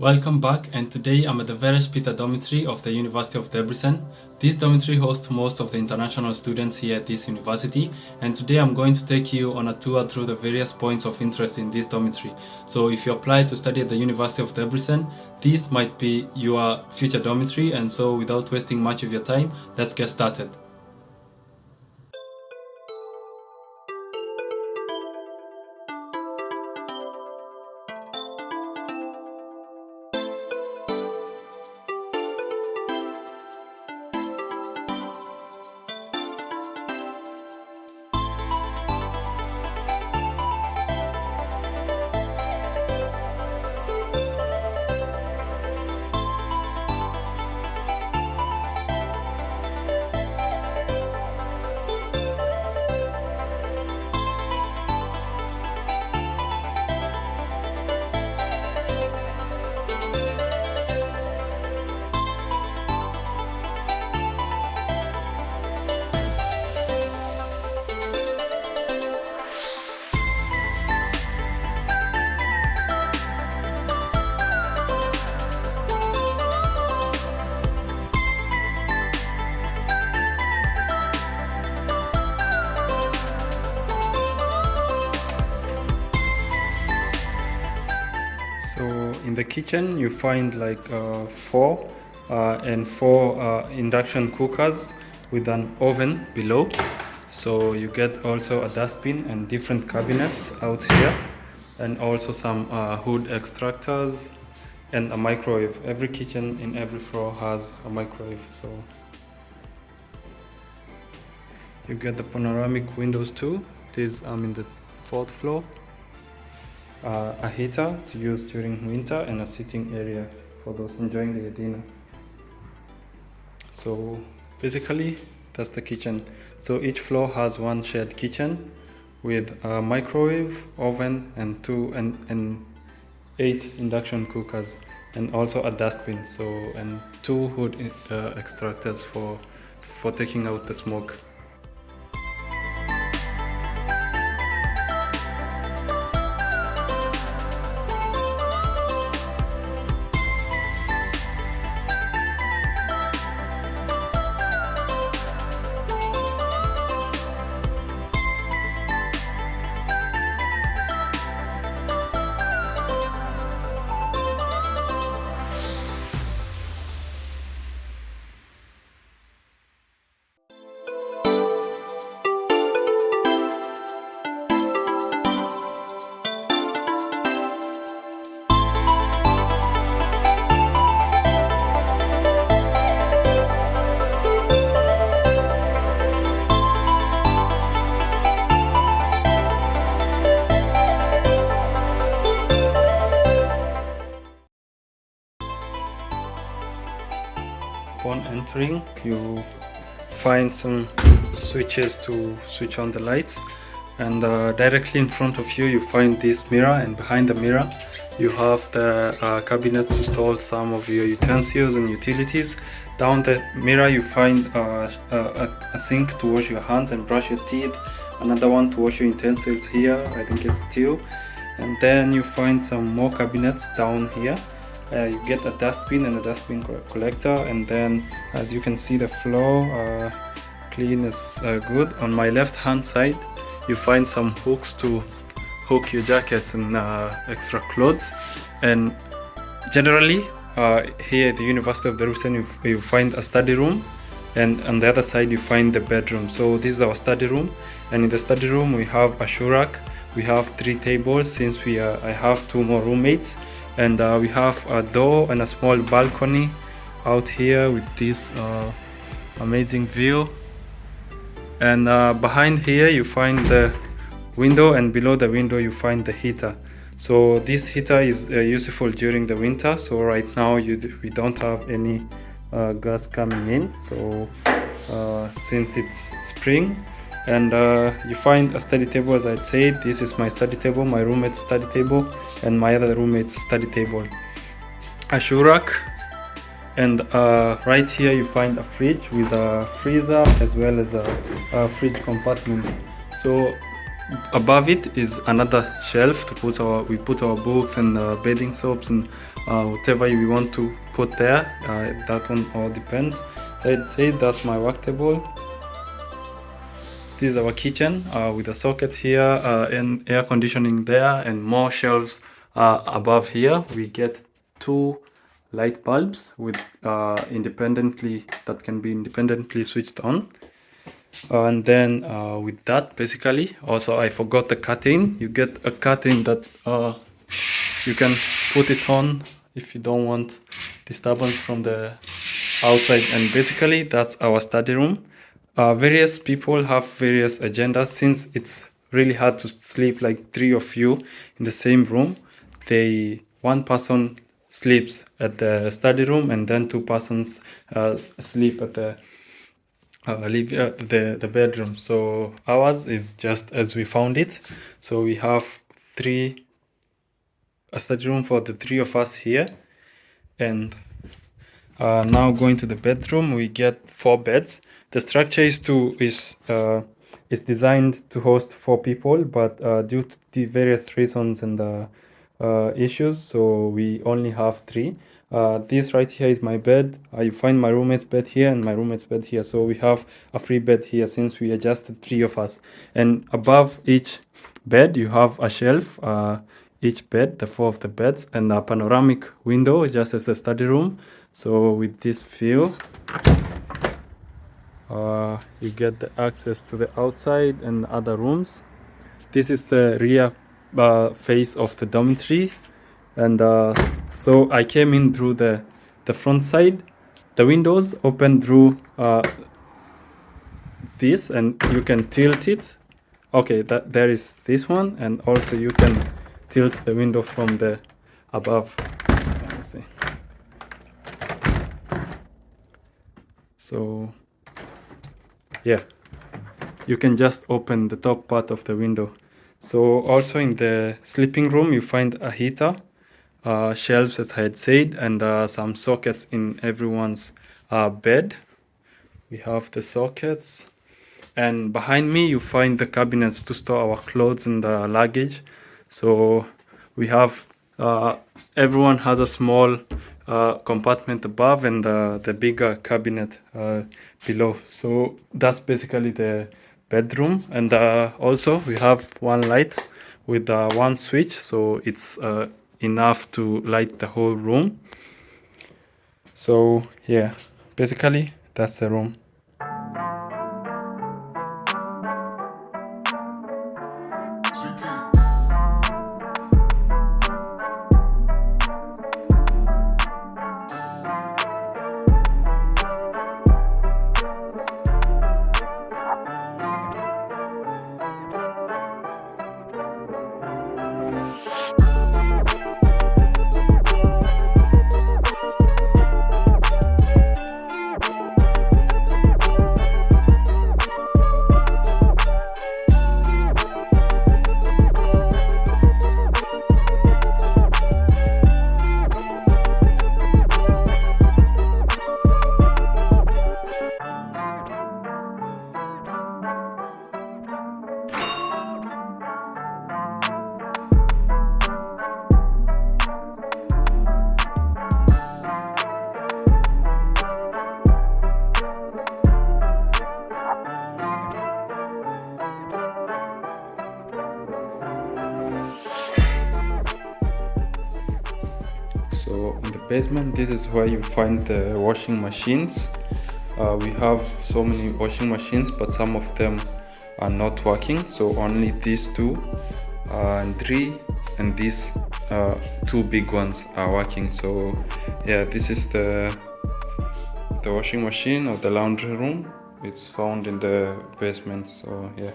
Welcome back, and today I'm at the Vereshpita Dormitory of the University of Debrecen. This dormitory hosts most of the international students here at this university, and today I'm going to take you on a tour through the various points of interest in this dormitory. So if you apply to study at the University of Debrecen, this might be your future dormitory, and so without wasting much of your time, let's get started. So in the kitchen you find like four induction cookers with an oven below. So you get also a dustbin and different cabinets out here, and also some hood extractors and a microwave. Every kitchen in every floor has a microwave. So you get the panoramic windows too. This in the fourth floor. A heater to use during winter, and a sitting area for those enjoying their dinner. So basically that's the kitchen. So each floor has one shared kitchen with a microwave, oven, and 8 induction cookers, and also a dustbin. So and 2 hood extractors for taking out the smoke. Upon entering, you find some switches to switch on the lights, and directly in front of you you find this mirror, and behind the mirror you have the cabinet to store some of your utensils and utilities. Down the mirror you find a sink to wash your hands and brush your teeth, another one to wash your utensils here, I think it's 2, and then you find some more cabinets down here. You get a dustbin and a dustbin collector, and then as you can see the floor clean is good. On my left hand side you find some hooks to hook your jackets and extra clothes, and generally here at the University of Debrecen you find a study room, and on the other side you find the bedroom. So this is our study room, and in the study room we have a shoe rack, we have 3 tables since I have 2 more roommates, and we have a door and a small balcony out here with this amazing view. And behind here you find the window, and below the window you find the heater. So this heater is useful during the winter. So right now we don't have any gas coming in, so since it's spring. And you find a study table. As I said, this is my study table, my roommate's study table, and my other roommate's study table. A shoe rack, and right here you find a fridge with a freezer as well as a fridge compartment. So above it is another shelf to put our books and bathing soaps and whatever we want to put there. That one all depends. So I'd say that's my work table. This is our kitchen with a socket here and air conditioning there and more shelves above here. We get 2 light bulbs with that can be independently switched on. And then with that, basically, also I forgot the curtain. You get a curtain that you can put it on if you don't want disturbance from the outside. And basically that's our study room. Various people have various agendas. Since it's really hard to sleep like 3 of you in the same room, one person sleeps at the study room and then 2 persons sleep at the bedroom. So ours is just as we found it. So we have a study room for the 3 of us here. And now going to the bedroom, we get 4 beds. The structure is designed to host 4 people, but due to the various reasons and the issues, so we only have 3. This right here is my bed. You find my roommate's bed here and my roommate's bed here. So we have a free bed here since we adjusted 3 of us. And above each bed, you have a shelf. Each bed, the 4 of the beds, and a panoramic window just as a study room. So with this view, you get the access to the outside and other rooms. This is the rear face of the dormitory, and so I came in through the front side. The windows open through this, and you can tilt it. Okay, there is this one, and also you can tilt the window from the above. Let me see. So yeah, you can just open the top part of the window. So also in the sleeping room, you find a heater, shelves as I had said, and some sockets in everyone's bed. We have the sockets, and behind me you find the cabinets to store our clothes and luggage. So we have everyone has a small compartment above and the bigger cabinet below. So that's basically the bedroom. And also we have one light with one switch, so it's enough to light the whole room. So yeah, basically that's the room. So in the basement, this is where you find the washing machines. We have so many washing machines, but some of them are not working. So only these 2 and 3 and these 2 big ones are working. So yeah, this is the washing machine or the laundry room. It's found in the basement. So yeah.